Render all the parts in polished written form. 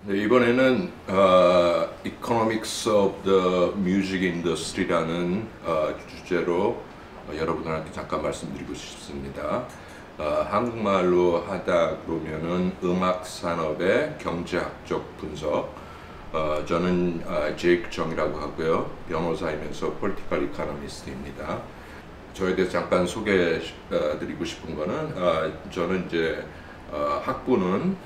네, 이번에는 Economics of the Music Industry라는 주제로 여러분들한테 잠깐 말씀드리고 싶습니다. 한국말로 하다 그러면은 음악 산업의 경제학적 분석. 저는 제이크 정이라고 하고요. 변호사이면서 Political Economist입니다. 저에 대해서 잠깐 소개드리고 싶은 거는 저는 이제 학부는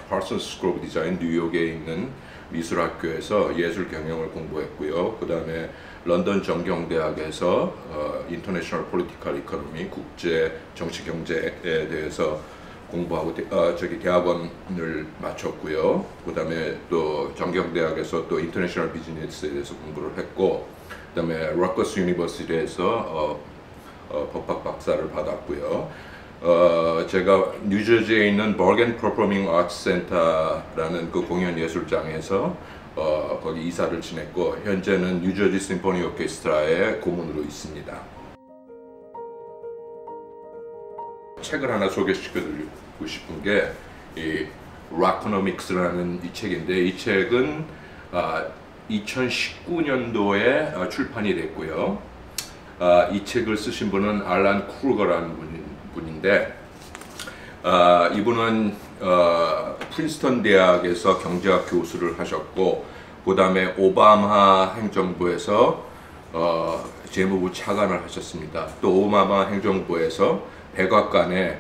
Parsons School of Design 뉴욕에 있는 미술학교에서 예술 경영을 공부했고요. 그 다음에 런던 정경대학에서 International Political Economy 국제 정치 경제에 대해서 공부하고 대학원을 마쳤고요. 그 다음에 또 정경대학에서 또 International Business에 대해서 공부를 했고, 그 다음에 러커스 유니버시티에서 법학 박사를 받았고요. 제가 뉴저지에 있는 버겐 퍼포밍 아츠 센터라는 그 공연 예술장에서 거기 이사를 지냈고, 현재는 뉴저지 심포니 오케스트라의 고문으로 있습니다. 책을 하나 소개시켜드리고 싶은 게 이 락코노믹스라는 이 책인데, 이 책은 2019년도에 출판이 됐고요. 이 책을 쓰신 분은 알란 크루거라는 분인데, 이분은 프린스턴 대학에서 경제학 교수를 하셨고, 그 다음에 오바마 행정부에서 재무부 차관을 하셨습니다. 또 오바마 행정부에서 백악관의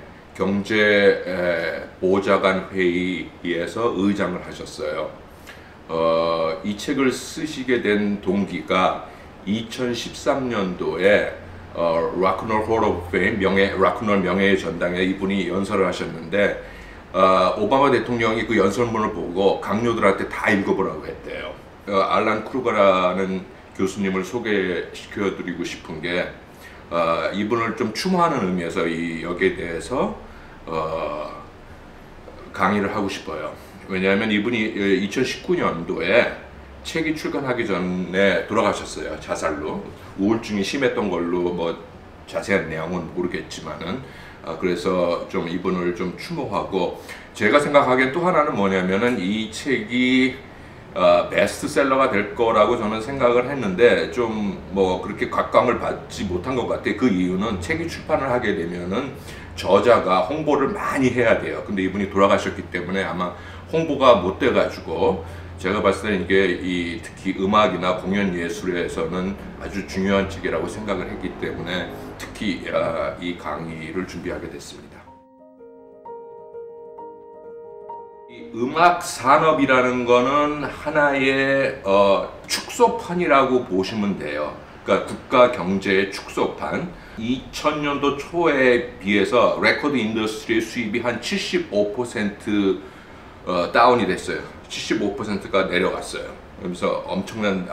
경제보좌관 회의에서 의장을 하셨어요. 이 책을 쓰시게 된 동기가 2013년도에 락큰롤 홀 오브 페임 락큰롤 명예의 전당에 이분이 연설을 하셨는데, 오바마 대통령이 그 연설문을 보고 강요들한테 다 읽어보라고 했대요. 알란 크루거라는 교수님을 소개시켜 드리고 싶은 게, 이분을 좀 추모하는 의미에서 여기에 대해서 강의를 하고 싶어요. 왜냐하면 이분이 2019년도에 책이 출간하기 전에 돌아가셨어요. 자살로. 우울증이 심했던 걸로 뭐 자세한 내용은 모르겠지만은, 그래서 좀 이분을 좀 추모하고, 제가 생각하기엔 또 하나는 뭐냐면은 이 책이 베스트셀러가 될 거라고 저는 생각을 했는데 좀 뭐 그렇게 각광을 받지 못한 것 같아요. 그 이유는 책이 출판을 하게 되면은 저자가 홍보를 많이 해야 돼요. 근데 이분이 돌아가셨기 때문에 아마 홍보가 못 돼 가지고, 제가 봤을 때는 이게 특히 음악이나 공연 예술에서는 아주 중요한 책이라고 생각을 했기 때문에 특히 이 강의를 준비하게 됐습니다. 이 음악 산업이라는 거는 하나의 축소판이라고 보시면 돼요. 그러니까 국가 경제의 축소판. 2000년도 초에 비해서 레코드 인더스트리의 수입이 한 75% 다운이 됐어요. 75%가 내려갔어요. 그래서 엄청난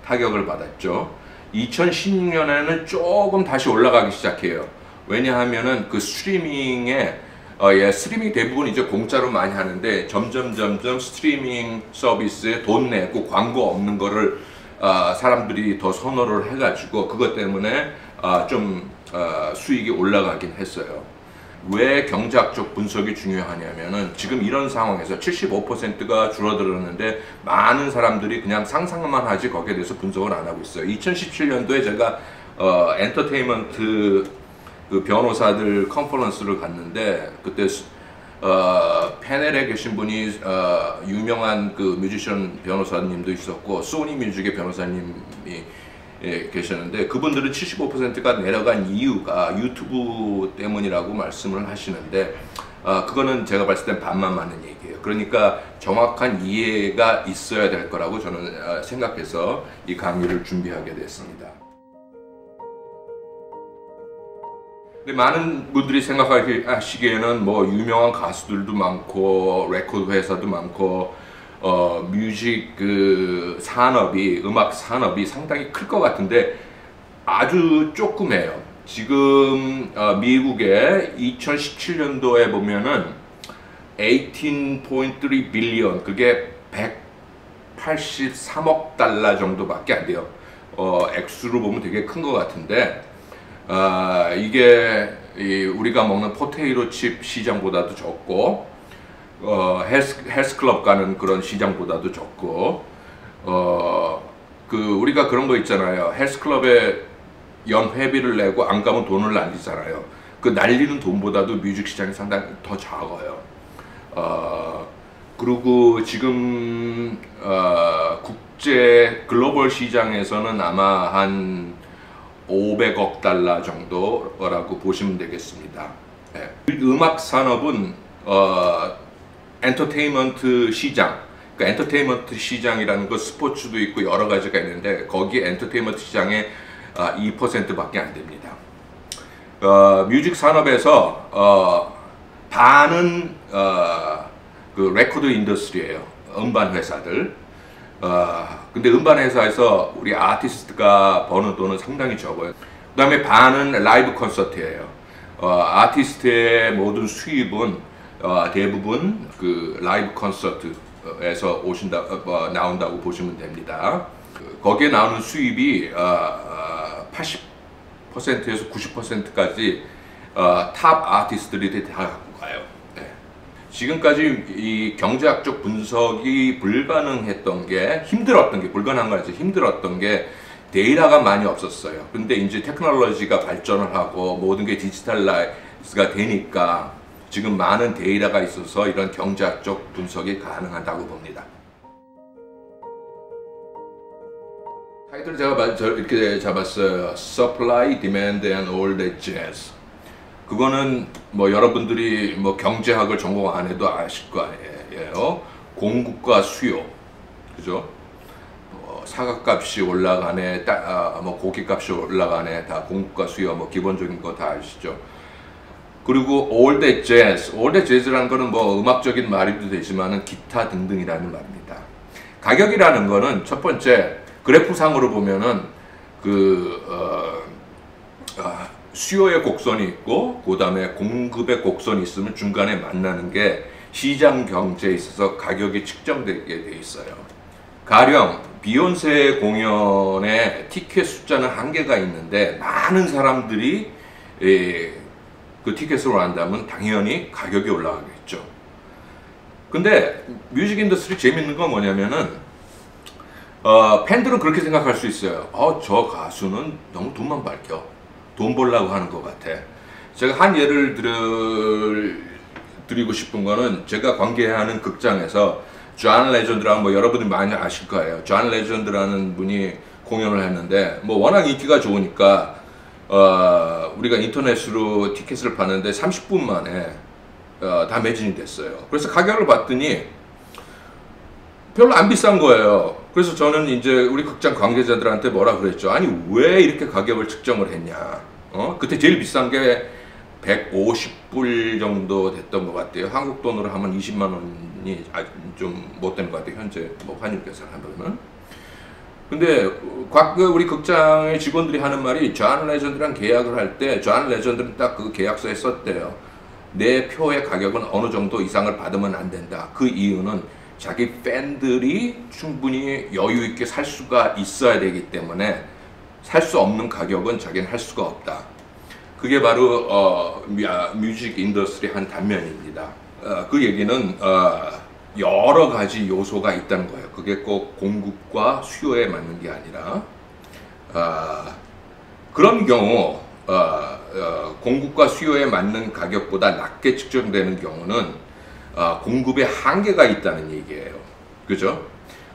타격을 받았죠. 2016년에는 조금 다시 올라가기 시작해요. 왜냐하면은 그 스트리밍에 스트리밍 대부분 이제 공짜로 많이 하는데, 점점 스트리밍 서비스에 돈 내고 광고 없는 거를 사람들이 더 선호를 해가지고, 그것 때문에 좀 수익이 올라가긴 했어요. 왜 경제학적 분석이 중요하냐면은, 지금 이런 상황에서 75%가 줄어들었는데 많은 사람들이 그냥 상상만 하지 거기에 대해서 분석을 안 하고 있어요. 2017년도에 제가 엔터테인먼트 그 변호사들 컨퍼런스를 갔는데, 그때 패널에 계신 분이 유명한 그 뮤지션 변호사님도 있었고, 소니 뮤직의 변호사님이 계셨는데, 그분들은 75%가 내려간 이유가 유튜브 때문이라고 말씀을 하시는데, 그거는 제가 봤을 땐 반만 맞는 얘기예요. 그러니까 정확한 이해가 있어야 될 거라고 저는 생각해서 이 강의를 준비하게 됐습니다. 근데 많은 분들이 생각하시기에는 뭐 유명한 가수들도 많고 레코드 회사도 많고 뮤직 그 산업이, 음악 산업이 상당히 클 것 같은데 아주 조그매요. 지금 미국의 2017년도에 보면은 18.3 빌리언, 그게 183억 달러 정도밖에 안 돼요. 액수로 보면 되게 큰 것 같은데, 이게 우리가 먹는 포테이토 칩 시장보다도 적고, 헬스클럽 가는 그런 시장보다도 적고, 우리가 그런 거 있잖아요. 헬스클럽에 연회비를 내고 안 가면 돈을 날리잖아요. 그 날리는 돈보다도 뮤직 시장이 상당히 더 작아요. 그리고 지금 국제 글로벌 시장에서는 아마 한 500억 달러 정도라고 보시면 되겠습니다. 네. 음악 산업은 엔터테인먼트 시장, 그러니까 엔터테인먼트 시장이라는 거 스포츠도 있고 여러 가지가 있는데 거기에 엔터테인먼트 시장의 2%밖에 안 됩니다. 뮤직 산업에서 반은 그 레코드 인더스트리예요. 음반 회사들. 근데 음반 회사에서 우리 아티스트가 버는 돈은 상당히 적어요. 그 다음에 반은 라이브 콘서트예요. 아티스트의 모든 수입은 대부분 그 라이브 콘서트에서 나온다고 보시면 됩니다. 거기에 나오는 수입이 80%에서 90%까지 탑 아티스트들이 다 갖고 가요. 네. 지금까지 이 경제학적 분석이 불가능했던 게 불가능한 거 아니죠. 힘들었던 게 데이터가 많이 없었어요. 근데 이제 테크놀로지가 발전을 하고 모든 게 디지털라이즈가 되니까 지금 많은 데이터가 있어서 이런 경제학적 분석이 가능하다고 봅니다. 타이틀을 제가 이렇게 잡았어요. Supply, Demand and All That Jazz. 그거는 뭐 여러분들이 뭐 경제학을 전공 안 해도 아실 거예요. 공급과 수요, 그죠? 사과값이 올라가네, 뭐 고기값이 올라가네, 다 공급과 수요, 뭐 기본적인 거 다 아시죠? 그리고 All That Jazz, All That Jazz라는 거는 뭐 음악적인 말이도 되지만은 기타 등등이라는 말입니다. 가격이라는 거는 첫 번째 그래프상으로 보면은 수요의 곡선이 있고 그 다음에 공급의 곡선이 있으면 중간에 만나는 게 시장 경제에 있어서 가격이 측정되게 돼 있어요. 가령 비욘세 공연의 티켓 숫자는 한계가 있는데 많은 사람들이 그 티켓을 원한다면 당연히 가격이 올라가겠죠. 근데 뮤직 인더스트리 재밌는 건 뭐냐면은 팬들은 그렇게 생각할 수 있어요. 저 가수는 너무 돈만 밝혀. 돈 벌려고 하는 것 같아. 제가 한 예를 드리고 싶은 거는 제가 관계하는 극장에서 존 레전드라는 뭐 여러분들이 많이 아실 거예요. 존 레전드라는 분이 공연을 했는데 뭐 워낙 인기가 좋으니까 우리가 인터넷으로 티켓을 봤는데 30분 만에 다 매진이 됐어요. 그래서 가격을 봤더니 별로 안 비싼 거예요. 그래서 저는 이제 우리 극장 관계자들한테 뭐라 그랬죠. 아니 왜 이렇게 가격을 측정을 했냐. 그때 제일 비싼 게 150불 정도 됐던 것 같아요. 한국 돈으로 하면 20만 원이 좀 못 되는 것 같아요. 현재 뭐 환율 계산하면은. 근데 우리 극장의 직원들이 하는 말이 존 레전드랑 계약을 할 때 존 레전드는 딱 그 계약서에 썼대요. 내 표의 가격은 어느 정도 이상을 받으면 안 된다. 그 이유는 자기 팬들이 충분히 여유 있게 살 수가 있어야 되기 때문에 살 수 없는 가격은 자기는 할 수가 없다. 그게 바로 뮤직 인더스트리 한 단면입니다. 그 얘기는 여러 가지 요소가 있다는 거예요. 그게 꼭 공급과 수요에 맞는 게 아니라 그런 경우 공급과 수요에 맞는 가격보다 낮게 측정되는 경우는 공급에 한계가 있다는 얘기예요. 그죠?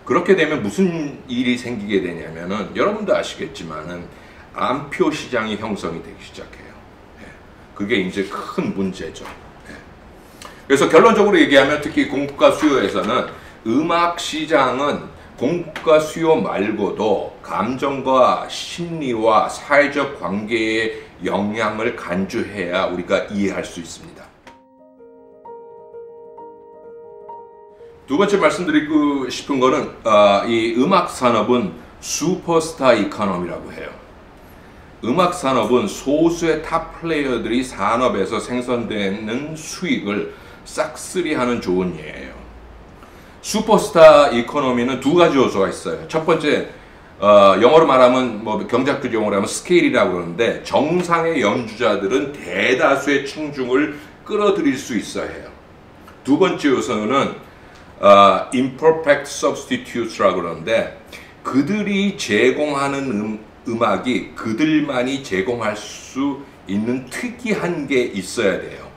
그렇게 되면 무슨 일이 생기게 되냐면은 여러분도 아시겠지만은 암표 시장이 형성이 되기 시작해요. 그게 이제 큰 문제죠. 그래서 결론적으로 얘기하면 특히 공급과 수요에서는 음악 시장은 공급과 수요 말고도 감정과 심리와 사회적 관계에 영향을 간주해야 우리가 이해할 수 있습니다. 두 번째 말씀드리고 싶은 거는 이 음악 산업은 슈퍼스타 이코노미라고 해요. 음악 산업은 소수의 탑 플레이어들이 산업에서 생성되는 수익을 싹쓸이하는 좋은 예예요. 슈퍼스타 이코노미는 두 가지 요소가 있어요. 첫 번째 영어로 말하면 뭐 경제학적 용어로 하면 스케일이라고 그러는데 정상의 연주자들은 대다수의 청중을 끌어들일 수 있어야 해요. 두 번째 요소는 imperfect substitutes라고 그러는데 그들이 제공하는 음악이 그들만이 제공할 수 있는 특이한 게 있어야 돼요.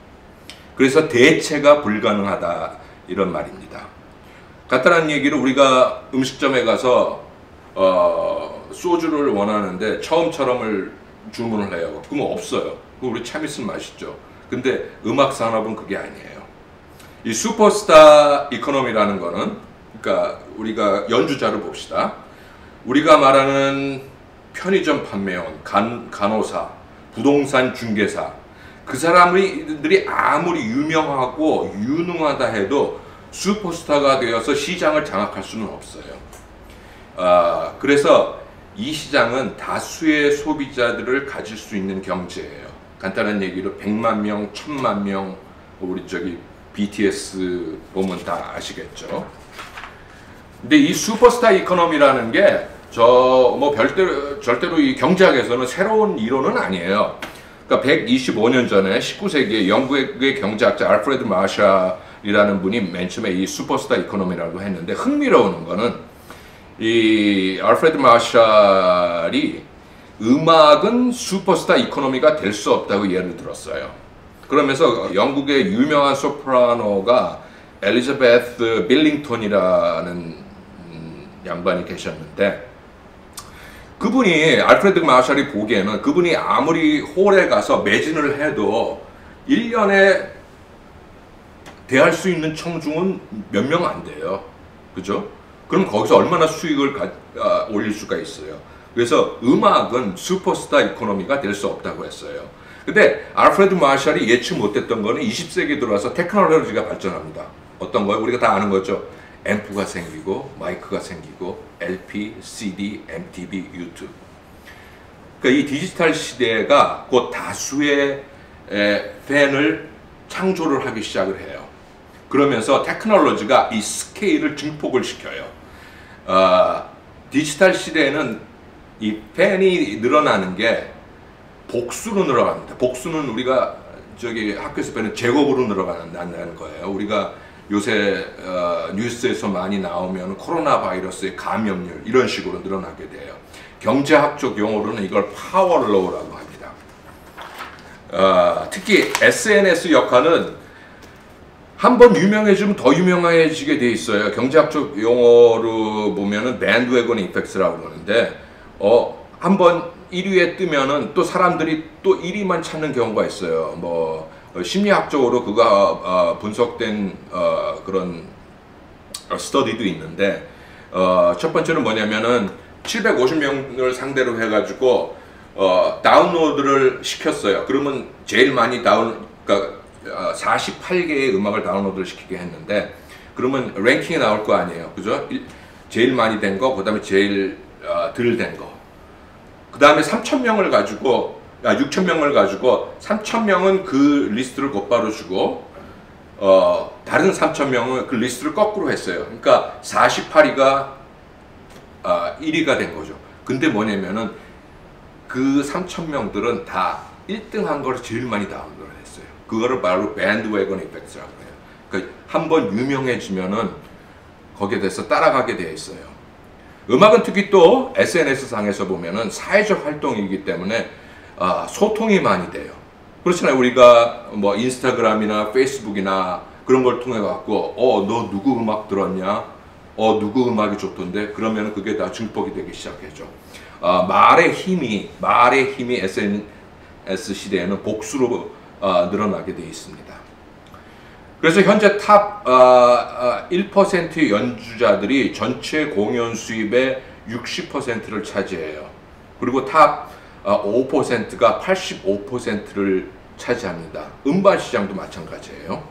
그래서 대체가 불가능하다 이런 말입니다. 간단한 얘기로 우리가 음식점에 가서 소주를 원하는데 처음처럼을 주문을 해요. 그러면 없어요. 그럼 우리 참 있으면 맛있죠. 근데 음악 산업은 그게 아니에요. 이 슈퍼스타 이코노미라는 거는, 그러니까 우리가 연주자를 봅시다. 우리가 말하는 편의점 판매원, 간호사, 부동산 중개사, 그 사람들이 아무리 유명하고 유능하다 해도 슈퍼스타가 되어서 시장을 장악할 수는 없어요. 그래서 이 시장은 다수의 소비자들을 가질 수 있는 경제예요. 간단한 얘기로 100만 명, 1000만 명, 우리 저기 BTS 보면 다 아시겠죠. 근데 이 슈퍼스타 이코노미라는 게 절대로 이 경제학에서는 새로운 이론은 아니에요. 그러니까 125년 전에 19세기에 영국의 경제학자 알프레드 마샬이라는 분이 맨 처음에 이 슈퍼스타 이코노미라고 했는데, 흥미로운 거는 이 알프레드 마샬이 음악은 슈퍼스타 이코노미가 될 수 없다고 예를 들었어요. 그러면서 영국의 유명한 소프라노가 엘리자베스 빌링턴이라는 양반이 계셨는데, 그분이, 알프레드 마샬이 보기에는 그분이 아무리 홀에 가서 매진을 해도 1년에 대할 수 있는 청중은 몇 명 안 돼요. 그죠? 그럼 거기서 얼마나 수익을 올릴 수가 있어요. 그래서 음악은 슈퍼스타 이코노미가 될 수 없다고 했어요. 근데 알프레드 마샬이 예측 못했던 거는 20세기에 들어와서 테크놀로지가 발전합니다. 어떤 거예요? 우리가 다 아는 거죠. 앰프가 생기고 마이크가 생기고 LP, CD, MTV, 유튜브. 그러니까 이 디지털 시대가 곧 다수의 팬을 창조를 하기 시작을 해요. 그러면서 테크놀로지가 이 스케일을 증폭을 시켜요. 디지털 시대에는 이 팬이 늘어나는 게 복수로 늘어납니다. 복수는 우리가 저기 학교에서 배우는 제곱으로 늘어난다는 거예요. 우리가 요새 뉴스에서 많이 나오면 코로나 바이러스의 감염률 이런 식으로 늘어나게 돼요. 경제학적 용어로는 이걸 파워로우라고 합니다. 특히 SNS 역할은 한번 유명해지면 더 유명해지게 돼 있어요. 경제학적 용어로 보면은 밴드웨건 이펙트라고 그러는데, 한번 1위에 뜨면은 또 사람들이 또 1위만 찾는 경우가 있어요. 뭐 심리학적으로 그가 분석된 그런 스터디도 있는데, 첫 번째는 뭐냐면은 750명을 상대로 해가지고 다운로드를 시켰어요. 그러면 제일 많이 그러니까 48개의 음악을 다운로드를 시키게 했는데, 그러면 랭킹이 나올 거 아니에요. 그죠? 제일 많이 된 거, 그 다음에 제일 덜 된 거. 그 다음에 3,000명을 가지고, 6,000명을 가지고 3,000명은 그 리스트를 곧바로 주고, 다른 3,000명은 그 리스트를 거꾸로 했어요. 그러니까 48위가 1위가 된 거죠. 근데 뭐냐면은 그 3,000명들은 다 1등 한 걸 제일 많이 다운로드를 했어요. 그거를 바로 밴드웨건 이펙트라고 해요. 그러니까 한번 유명해지면은 거기에 대해서 따라가게 되어 있어요. 음악은 특히 또 SNS 상에서 보면은 사회적 활동이기 때문에 소통이 많이 돼요. 그렇잖아요. 우리가 뭐 인스타그램이나 페이스북이나 그런 걸 통해 갖고 너 누구 음악 들었냐? 누구 음악이 좋던데? 그러면 그게 다 증폭이 되기 시작했죠. 말의 힘이 SNS 시대에는 복수로 늘어나게 되어 있습니다. 그래서 현재 탑 1% 연주자들이 전체 공연 수입의 60%를 차지해요. 그리고 탑 5%가 85%를 차지합니다. 음반 시장도 마찬가지예요.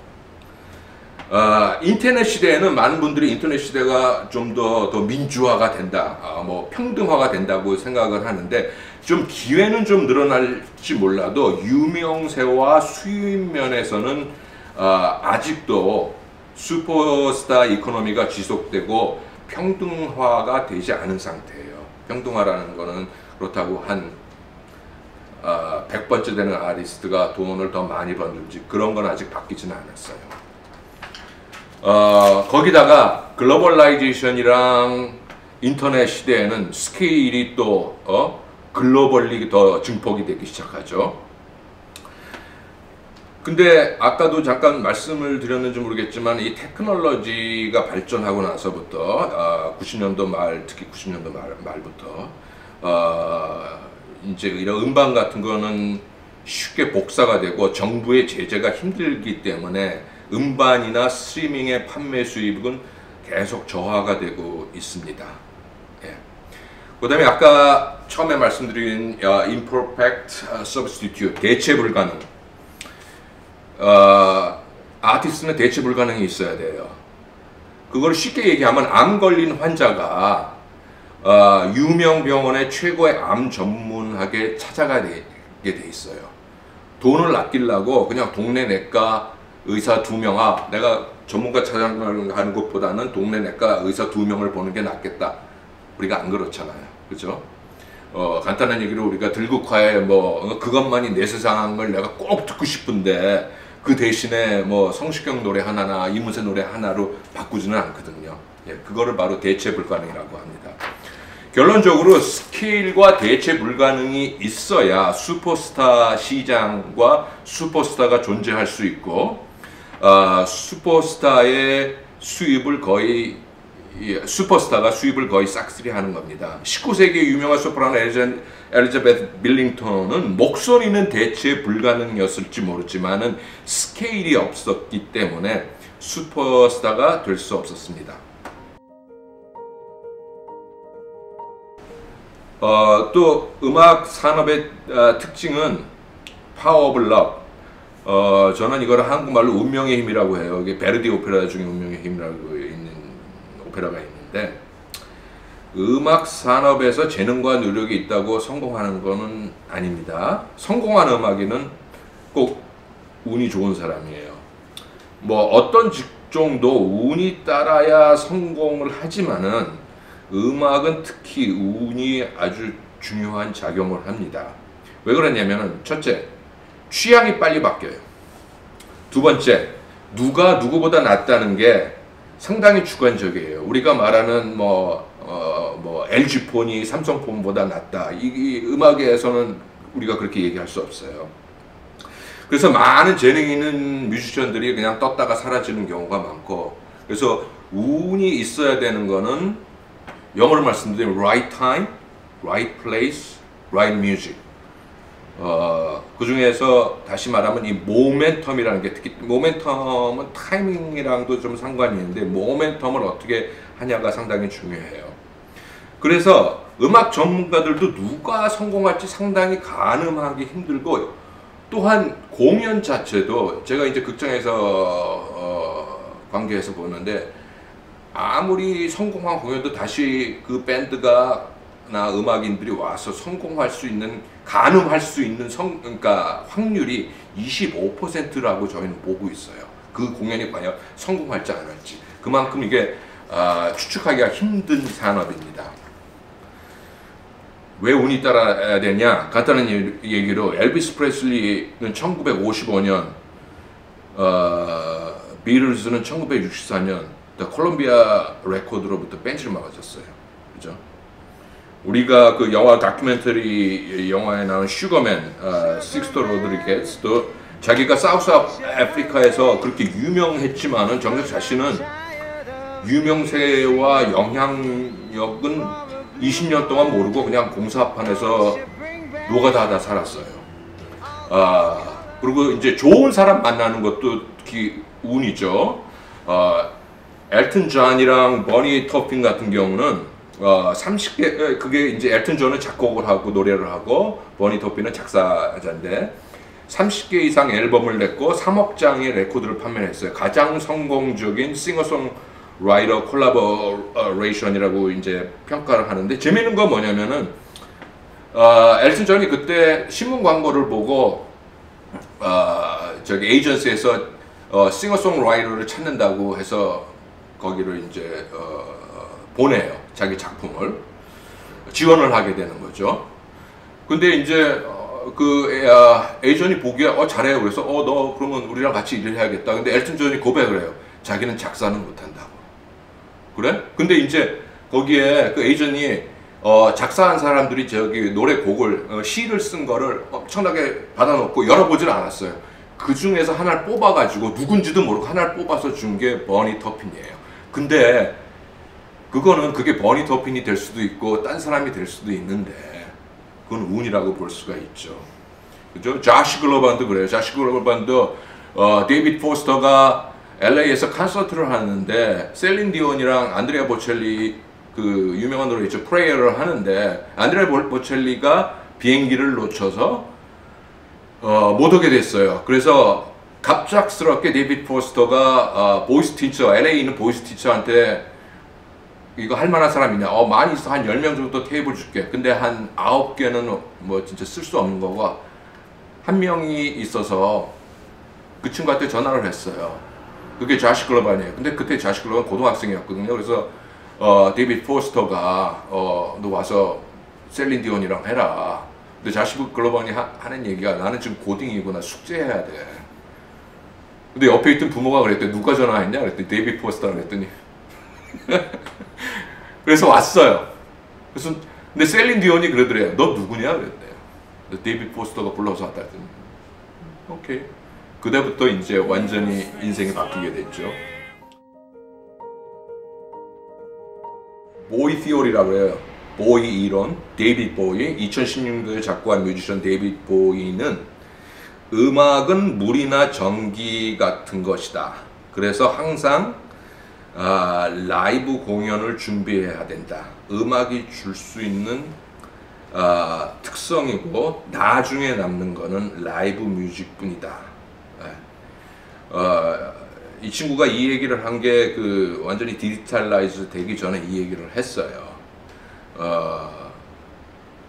인터넷 시대에는 많은 분들이 인터넷 시대가 좀 더 민주화가 된다, 뭐 평등화가 된다고 생각을 하는데, 좀 기회는 좀 늘어날지 몰라도 유명세와 수입 면에서는 아직도 슈퍼스타 이코노미가 지속되고 평등화가 되지 않은 상태예요. 평등화라는 거는 그렇다고 한 100번째 되는 아티스트가 돈을 더 많이 버는지 그런 건 아직 바뀌지는 않았어요. 거기다가 글로벌라이제이션이랑 인터넷 시대에는 스케일이 또 글로벌리 더 증폭이 되기 시작하죠. 근데 아까도 잠깐 말씀을 드렸는지 모르겠지만 이 테크놀로지가 발전하고 나서부터 90년도 말, 특히 90년도 말부터 이제 이런 음반 같은 거는 쉽게 복사가 되고 정부의 제재가 힘들기 때문에 음반이나 스트리밍의 판매 수입은 계속 저하가 되고 있습니다. 예. 그 다음에 아까 처음에 말씀드린 imperfect substitute, 대체 불가능. 아티스트는 대체 불가능이 있어야 돼요. 그걸 쉽게 얘기하면 암 걸린 환자가 유명 병원의 최고의 암 전문학에 찾아가게 돼 있어요. 돈을 아끼려고 그냥 동네 내과 의사 2명, 내가 전문가 찾아가는 것보다는 동네 내과 의사 2명을 보는 게 낫겠다. 우리가 안 그렇잖아요. 그죠? 간단한 얘기로 우리가 들국화에 그것만이 내 세상을 내가 꼭 듣고 싶은데 그 대신에 성시경 노래 하나나 이문세 노래 하나로 바꾸지는 않거든요. 예, 그거를 바로 대체 불가능이라고 합니다. 결론적으로 스케일과 대체 불가능이 있어야 슈퍼스타 시장과 슈퍼스타가 존재할 수 있고 슈퍼스타가 수입을 거의 싹쓸이하는 겁니다. 19세기 유명한 소프라노 엘리자베스 밀링턴은 목소리는 대체 불가능이었을지 모르지만은 스케일이 없었기 때문에 슈퍼스타가 될 수 없었습니다. 또 음악 산업의 특징은 파워 오브 러브. 저는 이걸 한국말로 운명의 힘이라고 해요. 이게 베르디 오페라 중에 운명의 힘이라고 있는 오페라가 있는데, 음악 산업에서 재능과 노력이 있다고 성공하는 거는 아닙니다. 성공한 음악인은 꼭 운이 좋은 사람이에요. 어떤 직종도 운이 따라야 성공을 하지만은 음악은 특히 운이 아주 중요한 작용을 합니다. 왜 그러냐면은 첫째, 취향이 빨리 바뀌어요. 두 번째, 누가 누구보다 낫다는 게 상당히 주관적이에요. 우리가 말하는 LG폰이 삼성폰보다 낫다. 이 음악에서는 우리가 그렇게 얘기할 수 없어요. 그래서 많은 재능 있는 뮤지션들이 그냥 떴다가 사라지는 경우가 많고, 그래서 운이 있어야 되는 거는 영어로 말씀드리면 right time, right place, right music. 그 중에서 다시 말하면 이 모멘텀이라는 게, 특히 모멘텀은 타이밍이랑도 좀 상관이 있는데 모멘텀을 어떻게 하냐가 상당히 중요해요. 그래서 음악 전문가들도 누가 성공할지 상당히 가늠하기 힘들고, 또한 공연 자체도 제가 이제 극장에서 관계해서 보는데 아무리 성공한 공연도 다시 그 밴드가 나 음악인들이 와서 성공할 수 있는, 가늠할 수 있는 그러니까 확률이 25%라고 저희는 보고 있어요. 그 공연이 과연 성공할지 안 할지. 그만큼 이게 추측하기가 힘든 산업입니다. 왜 운이 따라야 되냐? 간단한 얘기로 엘비스 프레슬리는 1955년, 비틀즈는 1964년 콜롬비아 레코드로부터 벤치를 막아줬어요. 그죠? 우리가 그 영화 다큐멘터리 영화에 나온 슈거맨, 식스토 로드리게스도 자기가 사우스 아프리카에서 그렇게 유명했지만은 정작 자신은 유명세와 영향력은 20년 동안 모르고 그냥 공사판에서 노가다하다 살았어요. 그리고 이제 좋은 사람 만나는 것도 특히 운이죠. 엘튼 존이랑 버니 토핑 같은 경우는 30개, 그게 이제 엘튼 존은 작곡을 하고 노래를 하고 버니 토핑은 작사자인데 30개 이상 앨범을 냈고 3억 장의 레코드를 판매했어요. 가장 성공적인 싱어송라이터 콜라보레이션이라고 이제 평가를 하는데, 재미있는 건 뭐냐면은 엘튼 존이 그때 신문 광고를 보고 저기 에이전시에서 싱어송라이터를 찾는다고 해서 거기를 이제 보내요. 자기 작품을 지원을 하게 되는 거죠. 근데 이제 에이전이 보기에 잘해요. 그래서 너 그러면 우리랑 같이 일을 해야겠다. 근데 엘튼 존이 고백을 해요. 자기는 작사는 못한다고. 그래? 근데 이제 거기에 그 에이전이 작사한 사람들이 저기 노래곡을 시를 쓴 거를 엄청나게 받아놓고 열어보질 않았어요. 그 중에서 하나를 뽑아가지고 누군지도 모르고 하나를 뽑아서 준 게 버니 터핀이에요. 근데 그게 버니 터핀이 될 수도 있고 딴 사람이 될 수도 있는데 그건 운이라고 볼 수가 있죠. 그죠? 자시 글로반도 그래요. 자시 글로반도 데이비드 포스터가 LA에서 콘서트를 하는데 셀린 디온이랑 안드레아 보첼리 그 유명한 노래 있죠. 프레이어를 하는데 안드레아 보첼리가 비행기를 놓쳐서 못 오게 됐어요. 그래서 갑작스럽게 데이비드 포스터가 보이스 티처, LA에 있는 보이스 티처한테 이거 할 만한 사람 있냐? 많이 있어. 한 10명 정도 테이블 줄게. 근데 한 9개는 뭐 진짜 쓸 수 없는 거고 한 명이 있어서 그 친구한테 전화를 했어요. 그게 자시 글로반이에요. 근데 그때 자시 글로반 고등학생이었거든요. 그래서 데이비드 포스터가 너 와서 셀린 디온이랑 해라. 근데 자시 글로반이 하는 얘기가 나는 지금 고딩이구나. 숙제해야 돼. 근데 옆에 있던 부모가 그랬대. 누가 전화했냐? 그랬더니 데이비드 포스터라 그랬더니 그래서 왔어요. 그래서 근데 셀린 디온이 그러더래요. 너 누구냐? 그랬대요. 데이비드 포스터가 불러서 왔다 했더니 오케이. 그때부터 이제 완전히 인생이 바뀌게 됐죠. 보이 티오리라고 해요. 보이 이론, 데이비드 보이. 2016년도에 작곡한 뮤지션 데이비드 보이는 음악은 물이나 전기 같은 것이다. 그래서 항상 라이브 공연을 준비해야 된다. 음악이 줄 수 있는 특성이고 나중에 남는 거는 라이브 뮤직뿐이다. 이 친구가 이 얘기를 한 게 그 완전히 디지털라이즈 되기 전에 이 얘기를 했어요.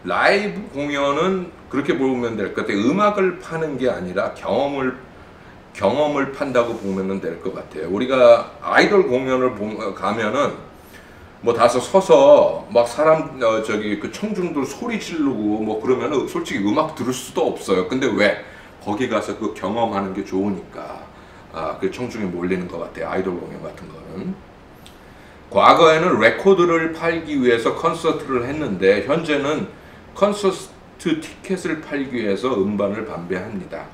라이브 공연은 그렇게 보면 될 것 같아요. 음악을 파는 게 아니라 경험을 판다고 보면 될 것 같아요. 우리가 아이돌 공연을 가면은 뭐 다서 서서 막 사람 저기 그 청중들 소리 지르고 뭐 그러면은 솔직히 음악 들을 수도 없어요. 근데 왜? 거기 가서 그 경험하는 게 좋으니까 그 청중이 몰리는 것 같아요. 아이돌 공연 같은 거는. 과거에는 레코드를 팔기 위해서 콘서트를 했는데 현재는 콘서트 티켓을 팔기 위해서 음반을 판매합니다.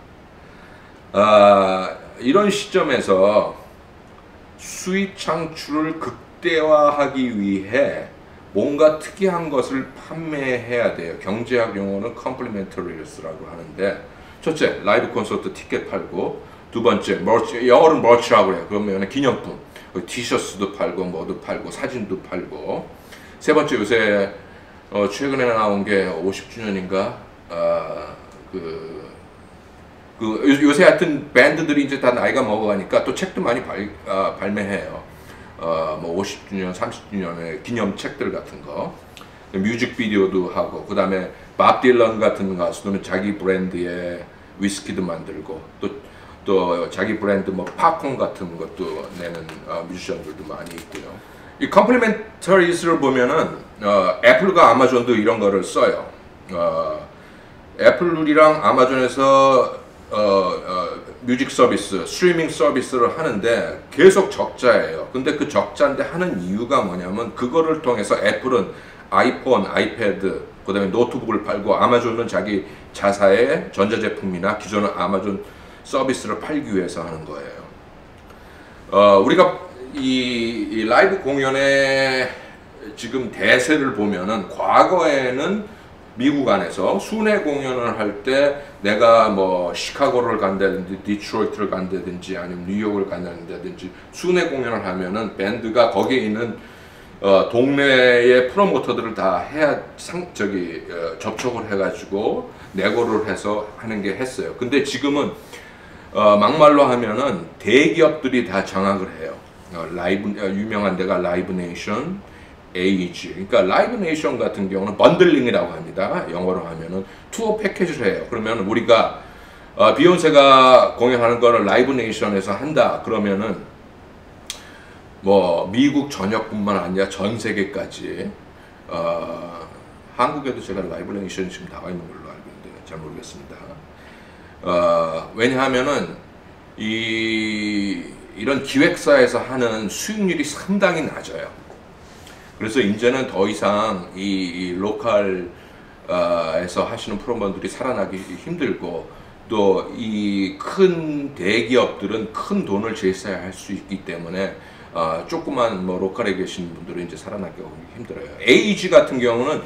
이런 시점에서 수익 창출을 극대화하기 위해 뭔가 특이한 것을 판매해야 돼요. 경제학 용어는 컴플리멘터리스라고 하는데 첫째, 라이브 콘서트 티켓 팔고 두 번째, 머치, 영어로는 머치라고 해요. 그러면 기념품, 티셔츠도 팔고 뭐도 팔고 사진도 팔고 세 번째, 요새 최근에 나온 게 50주년인가 요새 하여튼 밴드들이 이제 다 나이가 먹어가니까 또 책도 많이 발매해요. 뭐 50주년, 30주년의 기념책들 같은 거, 뮤직비디오도 하고, 그 다음에 밥 딜런 같은 가수들은 자기 브랜드의 위스키도 만들고, 또 자기 브랜드 뭐 팝콘 같은 것도 내는 뮤지션들도 많이 있고요. 이 컴플리멘터리스를 보면은 애플과 아마존도 이런 거를 써요. 애플이랑 아마존에서 뮤직 서비스, 스트리밍 서비스를 하는데 계속 적자예요. 근데 그 적자인데 하는 이유가 뭐냐면 그거를 통해서 애플은 아이폰, 아이패드, 그 다음에 노트북을 팔고 아마존은 자기 자사의 전자제품이나 기존의 아마존 서비스를 팔기 위해서 하는 거예요. 우리가 이 라이브 공연의 지금 대세를 보면은 과거에는 미국 안에서 순회 공연을 할 때 내가 뭐 시카고를 간다든지 디트로이트를 간다든지 아니면 뉴욕을 간다든지 순회 공연을 하면은 밴드가 거기에 있는 동네의 프로모터들을 다 접촉을 해가지고 내고를 해서 하는 게 했어요. 근데 지금은 막말로 하면은 대기업들이 다 장악을 해요. 유명한 데가 라이브 네이션, AEG. 그러니까 라이브 네이션 같은 경우는 번들링이라고 합니다. 영어로 하면은 투어 패키지를 해요. 그러면 우리가 비욘세가 공연하는 거를 라이브 네이션에서 한다. 그러면은 뭐 미국 전역뿐만 아니라 전 세계까지 한국에도 제가 라이브 네이션이 지금 나와 있는 걸로 알고 있는데 잘 모르겠습니다. 왜냐하면은 이 이런 기획사에서 하는 수익률이 상당히 낮아요. 그래서 이제는 더 이상 이 로컬 에서 하시는 프로모들이 살아나기 힘들고, 또 이 큰 대기업들은 큰 돈을 제시해야 할 수 있기 때문에 조그만 뭐 로컬에 계신 분들은 이제 살아나기 힘들어요. AEG 같은 경우는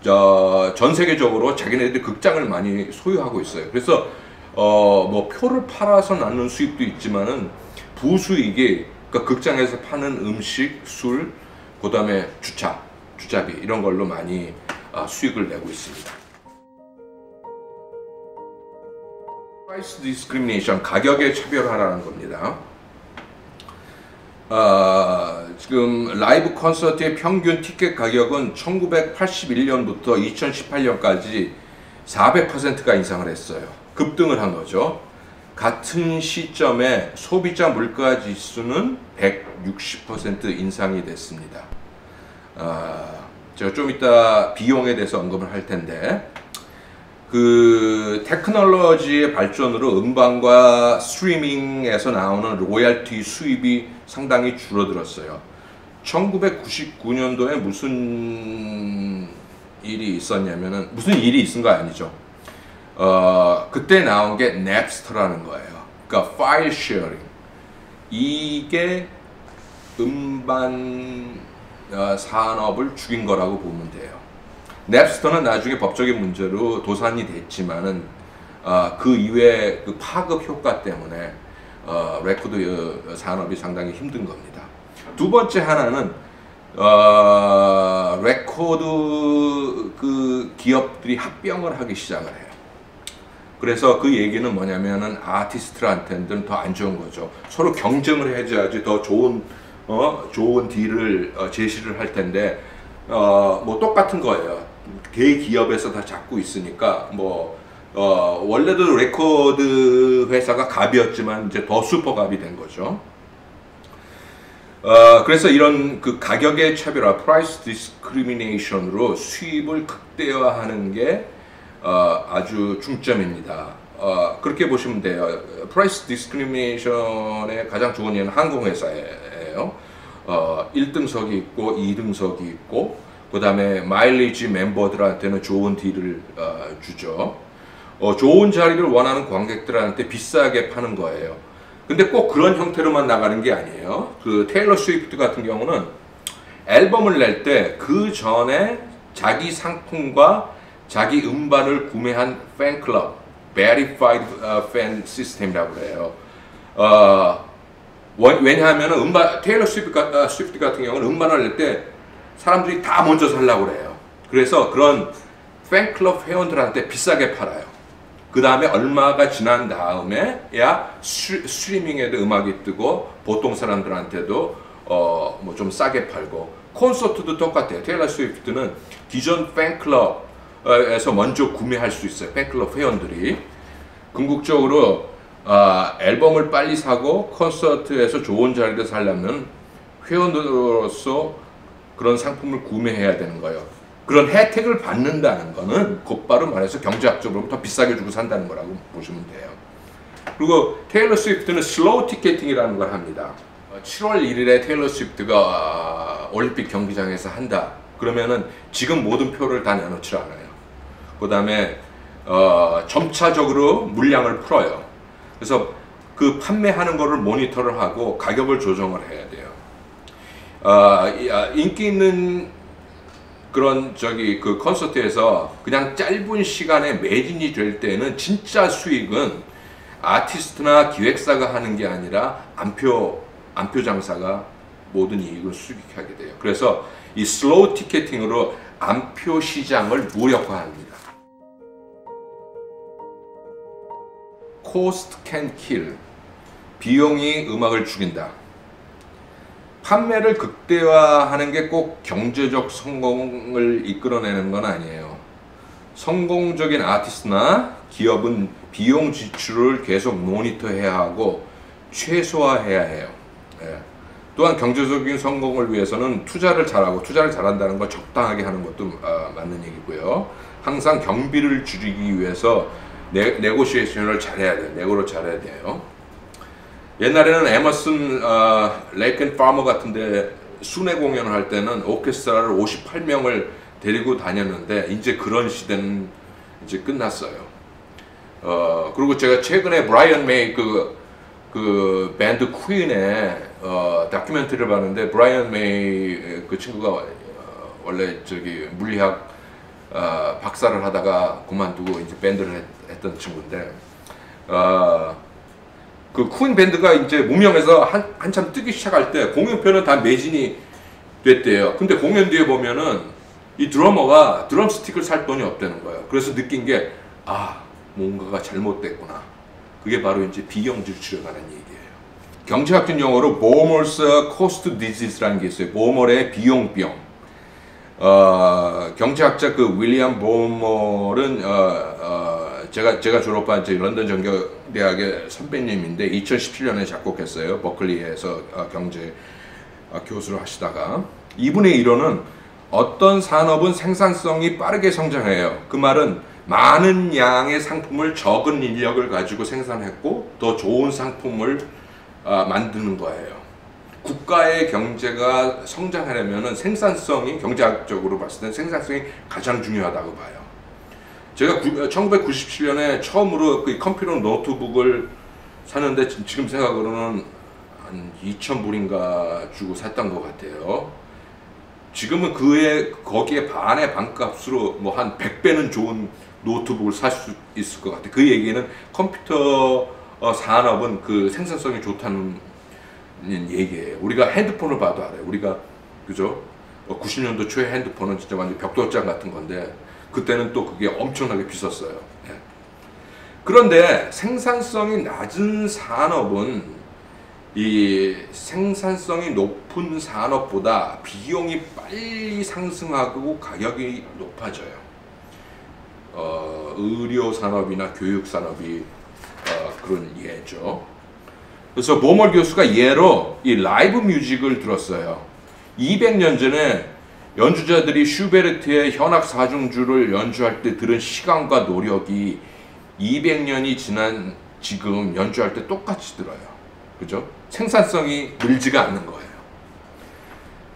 전 세계적으로 자기네들이 극장을 많이 소유하고 있어요. 그래서 뭐 표를 팔아서 낳는 수입도 있지만은 부수익이, 그러니까 극장에서 파는 음식, 술, 그다음에 주차비 이런 걸로 많이 수익을 내고 있습니다. Price discrimination, 가격의 차별화라는 겁니다. 지금 라이브 콘서트의 평균 티켓 가격은 1981년부터 2018년까지 400%가 인상을 했어요. 급등을 한 거죠. 같은 시점에 소비자 물가 지수는 160% 인상이 됐습니다. 제가 좀 이따 비용에 대해서 언급을 할 텐데, 그 테크놀로지의 발전으로 음반과 스트리밍에서 나오는 로열티 수입이 상당히 줄어들었어요. 1999년도에 무슨 일이 있었냐면은, 무슨 일이 있은 거 아니죠. 그때 나온 게 냅스터라는 거예요. 그러니까 파일 쉐어링. 이게 음반 산업을 죽인 거라고 보면 돼요. 냅스터는 나중에 법적인 문제로 도산이 됐지만은 그 이외의 그 파급 효과 때문에 레코드 산업이 상당히 힘든 겁니다. 두 번째 하나는 레코드 그 기업들이 합병을 하기 시작을 해요. 그래서 그 얘기는 뭐냐면은 아티스트한테는 더 안 좋은 거죠. 서로 경쟁을 해줘야지 더 좋은 딜을 제시를 할 텐데, 뭐 똑같은 거예요. 대기업에서 다 잡고 있으니까, 원래도 레코드 회사가 갑이었지만 이제 더 슈퍼갑이 된 거죠. 그래서 이런 그 가격의 차별화, price discrimination으로 수입을 극대화하는 게 아주 중점입니다. 그렇게 보시면 돼요. price discrimination의 가장 좋은 예는 항공회사예요. 1등석이 있고 2등석이 있고, 그 다음에 마일리지 멤버들한테는 좋은 딜을 주죠. 좋은 자리를 원하는 관객들한테 비싸게 파는 거예요. 근데 꼭 그런 형태로만 나가는 게 아니에요. 그 테일러 스위프트 같은 경우는 앨범을 낼 때 그 전에 자기 상품과 자기 음반을 구매한 팬클럽, Verified Fan System이라고 해요. 왜냐하면 테일러 스위프트 같은 경우는 음반을 낼 때 사람들이 다 먼저 살라고 그래요. 그래서 그런 팬클럽 회원들한테 비싸게 팔아요. 그 다음에 얼마가 지난 다음에야 스트리밍에도 음악이 뜨고 보통 사람들한테도 뭐 좀 싸게 팔고, 콘서트도 똑같아요. 테일러 스위프트는 기존 팬클럽에서 먼저 구매할 수 있어요. 팬클럽 회원들이. 궁극적으로 앨범을 빨리 사고 콘서트에서 좋은 자리를 살려면 회원으로서 그런 상품을 구매해야 되는 거예요. 그런 혜택을 받는다는 거는 곧바로 말해서 경제학적으로 더 비싸게 주고 산다는 거라고 보시면 돼요. 그리고 테일러 스위프트는 슬로우 티켓팅이라는 걸 합니다. 7월 1일에 테일러 스위프트가 올림픽 경기장에서 한다. 그러면은 지금 모든 표를 다 내놓지 않아요. 그 다음에 점차적으로 물량을 풀어요. 그래서 그 판매하는 거를 모니터를 하고 가격을 조정을 해야 돼요. 인기 있는 그런 그 콘서트에서 그냥 짧은 시간에 매진이 될 때는 진짜 수익은 아티스트나 기획사가 하는 게 아니라 안표 장사가 모든 이익을 수익하게 돼요. 그래서 이 슬로우 티켓팅으로 안표 시장을 무력화합니다. Cost can kill. 비용이 음악을 죽인다. 판매를 극대화하는 게 꼭 경제적 성공을 이끌어내는 건 아니에요. 성공적인 아티스트나 기업은 비용 지출을 계속 모니터해야 하고 최소화해야 해요. 예. 또한 경제적인 성공을 위해서는 투자를 잘한다는 걸 적당하게 하는 것도 맞는 얘기고요. 항상 경비를 줄이기 위해서 네고시에이션을 잘해야 돼요. 네고를 잘해야 돼요. 옛날에는 에머슨 레이크 앤 파머 같은데 순회 공연을 할 때는 오케스트라를 58명을 데리고 다녔는데 이제 그런 시대는 이제 끝났어요. 그리고 제가 최근에 브라이언 메이 그 밴드 퀸의 다큐멘터리를 봤는데, 브라이언 메이 그 친구가 원래 저기 물리학 박사를 하다가 그만두고 이제 밴드를 했던 친구인데, 그 퀸 밴드가 이제 무명해서 한참 뜨기 시작할 때 공연표는 다 매진이 됐대요. 근데 공연 뒤에 보면은 이 드러머가 드럼 스틱을 살 돈이 없다는 거예요. 그래서 느낀 게, 뭔가가 잘못됐구나. 그게 바로 이제 비경질 치료라는 얘기예요. 경제학적 용어로 보멀스 코스트 디지즈라는 게 있어요. 보멀의 비용병. 경제학자 그 윌리엄 보멀은 제가 졸업한 런던 정교대학의 선배님인데 2017년에 작곡했어요. 버클리에서 경제 교수를 하시다가, 이분의 이론은 어떤 산업은 생산성이 빠르게 성장해요. 그 말은 많은 양의 상품을 적은 인력을 가지고 생산했고 더 좋은 상품을 만드는 거예요. 국가의 경제가 성장하려면 생산성이, 경제학적으로 봤을 때 생산성이 가장 중요하다고 봐요. 제가 1997년에 처음으로 그 컴퓨터 노트북을 샀는데 지금 생각으로는 한 2,000불인가 주고 샀던 것 같아요. 지금은 거기에 반의 반값으로 뭐 한 100배는 좋은 노트북을 살 수 있을 것 같아요. 그 얘기는 컴퓨터 산업은 그 생산성이 좋다는 얘기예요. 우리가 핸드폰을 봐도 알아요. 우리가, 그죠? 90년도 초에 핸드폰은 진짜 완전 벽돌장 같은 건데, 그때는 또 그게 엄청나게 비쌌어요. 예. 그런데 생산성이 낮은 산업은 이 생산성이 높은 산업보다 비용이 빨리 상승하고 가격이 높아져요. 의료 산업이나 교육 산업이 그런 예죠. 그래서 보멀 교수가 예로 이 라이브 뮤직을 들었어요. 200년 전에 연주자들이 슈베르트의 현악 사중주를 연주할 때 들은 시간과 노력이 200년이 지난 지금 연주할 때 똑같이 들어요. 그죠? 생산성이 늘지가 않는 거예요.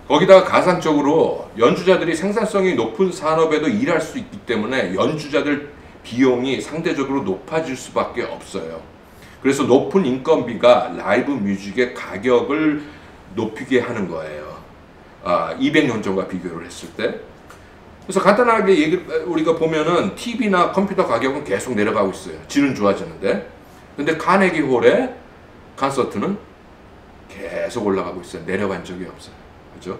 거기다가 가상적으로 연주자들이 생산성이 높은 산업에도 일할 수 있기 때문에 연주자들 비용이 상대적으로 높아질 수밖에 없어요. 그래서 높은 인건비가 라이브 뮤직의 가격을 높이게 하는 거예요. 200년 전과 비교를 했을 때. 그래서 간단하게 우리가 보면은 TV나 컴퓨터 가격은 계속 내려가고 있어요. 질은 좋아지는데. 근데 카네기 홀의 콘서트는 계속 올라가고 있어요. 내려간 적이 없어요. 그죠?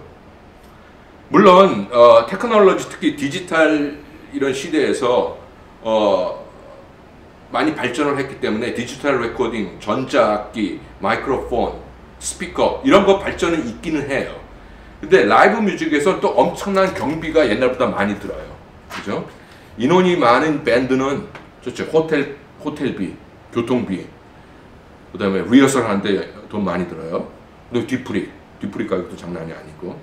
물론 테크놀로지, 특히 디지털 이런 시대에서 많이 발전을 했기 때문에 디지털 레코딩, 전자악기, 마이크로폰, 스피커 이런 거 발전은 있기는 해요. 근데 라이브 뮤직에서 또 엄청난 경비가 옛날보다 많이 들어요. 그죠? 인원이 많은 밴드는 좋죠. 호텔비, 교통비, 그 다음에 리허설 하는데 돈 많이 들어요. 그리고 뒤풀이 가격도 장난이 아니고.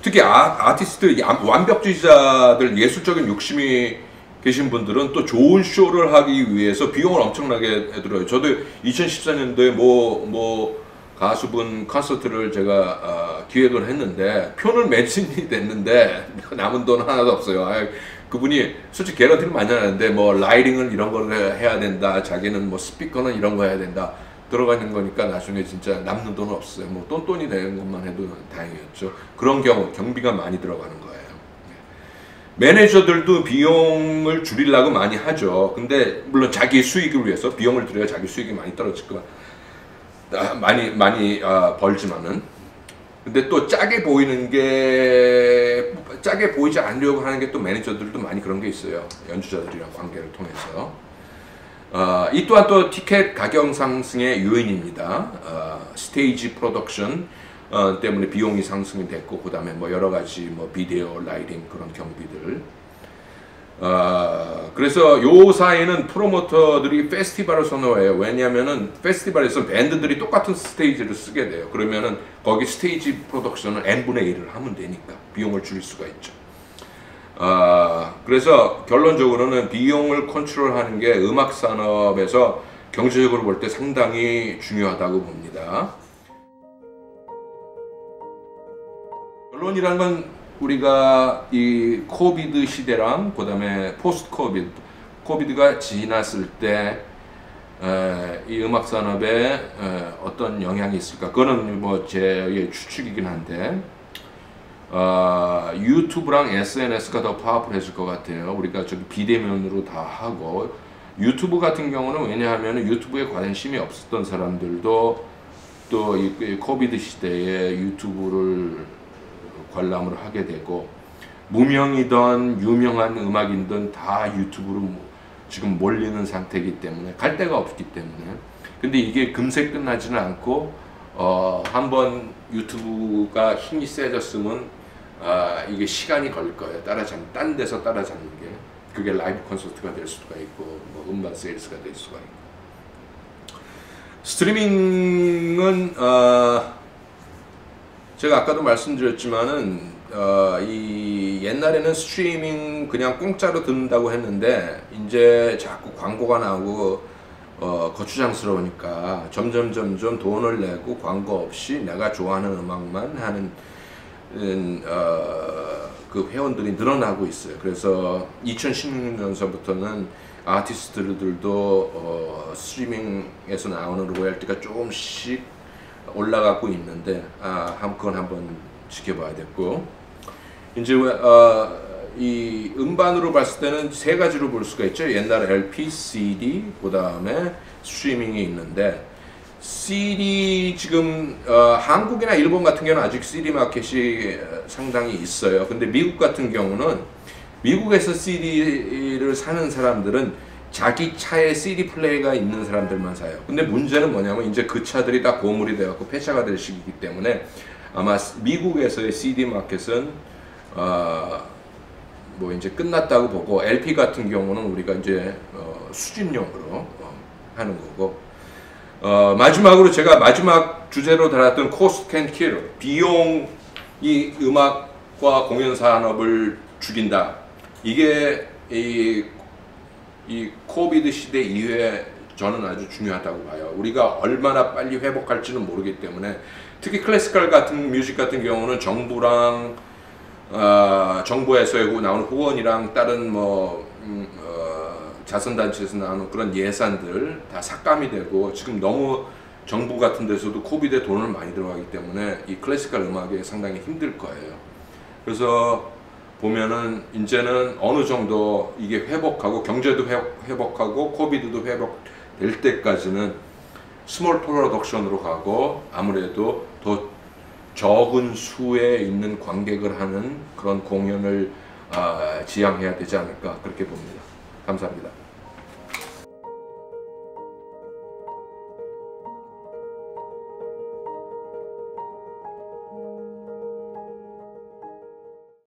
특히 아티스트, 완벽주의자들, 예술적인 욕심이 계신 분들은 또 좋은 쇼를 하기 위해서 비용을 엄청나게 들어요. 저도 2014년도에 뭐 가수분 콘서트를 제가 기획을 했는데 표는 매진이 됐는데 남은 돈 하나도 없어요. 그분이 솔직히 개런티를 많이 하는데 뭐 라이팅은 이런 걸 해야 된다, 자기는 뭐 스피커는 이런 거 해야 된다 들어가는 거니까 나중에 진짜 남는 돈은 없어요. 뭐 똔똔이 되는 것만 해도 다행이었죠. 그런 경우 경비가 많이 들어가는 거예요. 매니저들도 비용을 줄이려고 많이 하죠. 근데 물론 자기 수익을 위해서 비용을 들여야 자기 수익이 많이 떨어질 거 많이 벌지만은, 근데 또 짜게 보이지 않으려고 하는 게 또 매니저들도 많이 그런 게 있어요. 연주자들이랑 관계를 통해서. 이 또한 또 티켓 가격 상승의 요인입니다. 스테이지 프로덕션 때문에 비용이 상승이 됐고, 그 다음에 뭐 여러 가지 뭐 비디오, 라이팅 그런 경비들. 그래서 요 사이에는 프로모터들이 페스티벌을 선호해요. 왜냐면은 페스티벌에서 밴드들이 똑같은 스테이지를 쓰게 돼요. 그러면은 거기 스테이지 프로덕션을 n분의 1을 하면 되니까 비용을 줄일 수가 있죠. 그래서 결론적으로는 비용을 컨트롤하는 게 음악 산업에서 경제적으로 볼 때 상당히 중요하다고 봅니다. 결론이란 건 우리가 이 코비드 시대랑 그 다음에 포스트 코비드가 지났을 때 이 음악 산업에 어떤 영향이 있을까? 그거는 뭐 제 추측이긴 한데 유튜브랑 SNS가 더 파워풀해질 것 같아요. 우리가 저기 비대면으로 다 하고 유튜브 같은 경우는 왜냐하면 유튜브에 관심이 없었던 사람들도 또 이 코비드 시대에 유튜브를 관람을 하게 되고 무명이든 유명한 음악인든 다 유튜브로 지금 몰리는 상태이기 때문에 갈 데가 없기 때문에 근데 이게 금세 끝나지는 않고 한번 유튜브가 힘이 세졌으면 이게 시간이 걸릴 거예요. 딴 데서 따라잡는 게 그게 라이브 콘서트가 될 수가 있고 뭐 음반 세일스가 될 수가 있고 스트리밍은 제가 아까도 말씀드렸지만은 이 옛날에는 스트리밍 그냥 공짜로 듣는다고 했는데 이제 자꾸 광고가 나오고 거추장스러우니까 점점 돈을 내고 광고 없이 내가 좋아하는 음악만 하는 그 회원들이 늘어나고 있어요. 그래서 2016년서부터는 아티스트들도 스트리밍에서 나오는 로열티가 조금씩 올라가고 있는데 그건 한번 지켜봐야 됐고 이제 이 음반으로 봤을 때는 세 가지로 볼 수가 있죠. 옛날 LP, CD, 그 다음에 스트리밍이 있는데 CD 지금 한국이나 일본 같은 경우는 아직 CD 마켓이 상당히 있어요. 근데 미국 같은 경우는 미국에서 CD를 사는 사람들은 자기 차에 CD 플레이가 있는 사람들만 사요. 근데 문제는 뭐냐면 이제 그 차들이 다 고물이 되어갖고 폐차가 될 시기이기 때문에 아마 미국에서의 CD 마켓은 뭐 이제 끝났다고 보고 LP 같은 경우는 우리가 이제 수집용으로 하는 거고 마지막으로 제가 마지막 주제로 달았던 Cost Can Kill 비용이 음악과 공연 산업을 죽인다. 이게 이 코비드 시대 이후에 저는 아주 중요하다고 봐요. 우리가 얼마나 빨리 회복할지는 모르기 때문에 특히 클래시컬 같은 뮤직 같은 경우는 정부랑 정부에서 나오는 후원이랑 다른 뭐 자선단체에서 나오는 그런 예산들 다 삭감이 되고 지금 너무 정부 같은 데서도 코비드에 돈을 많이 들어가기 때문에 이 클래시컬 음악에 상당히 힘들 거예요. 그래서 보면은 이제는 어느 정도 이게 회복하고 경제도 회복하고 코비드도 회복될 때까지는 스몰 프로덕션으로 가고 아무래도 더 적은 수에 있는 관객을 하는 그런 공연을 지향해야 되지 않을까 그렇게 봅니다. 감사합니다.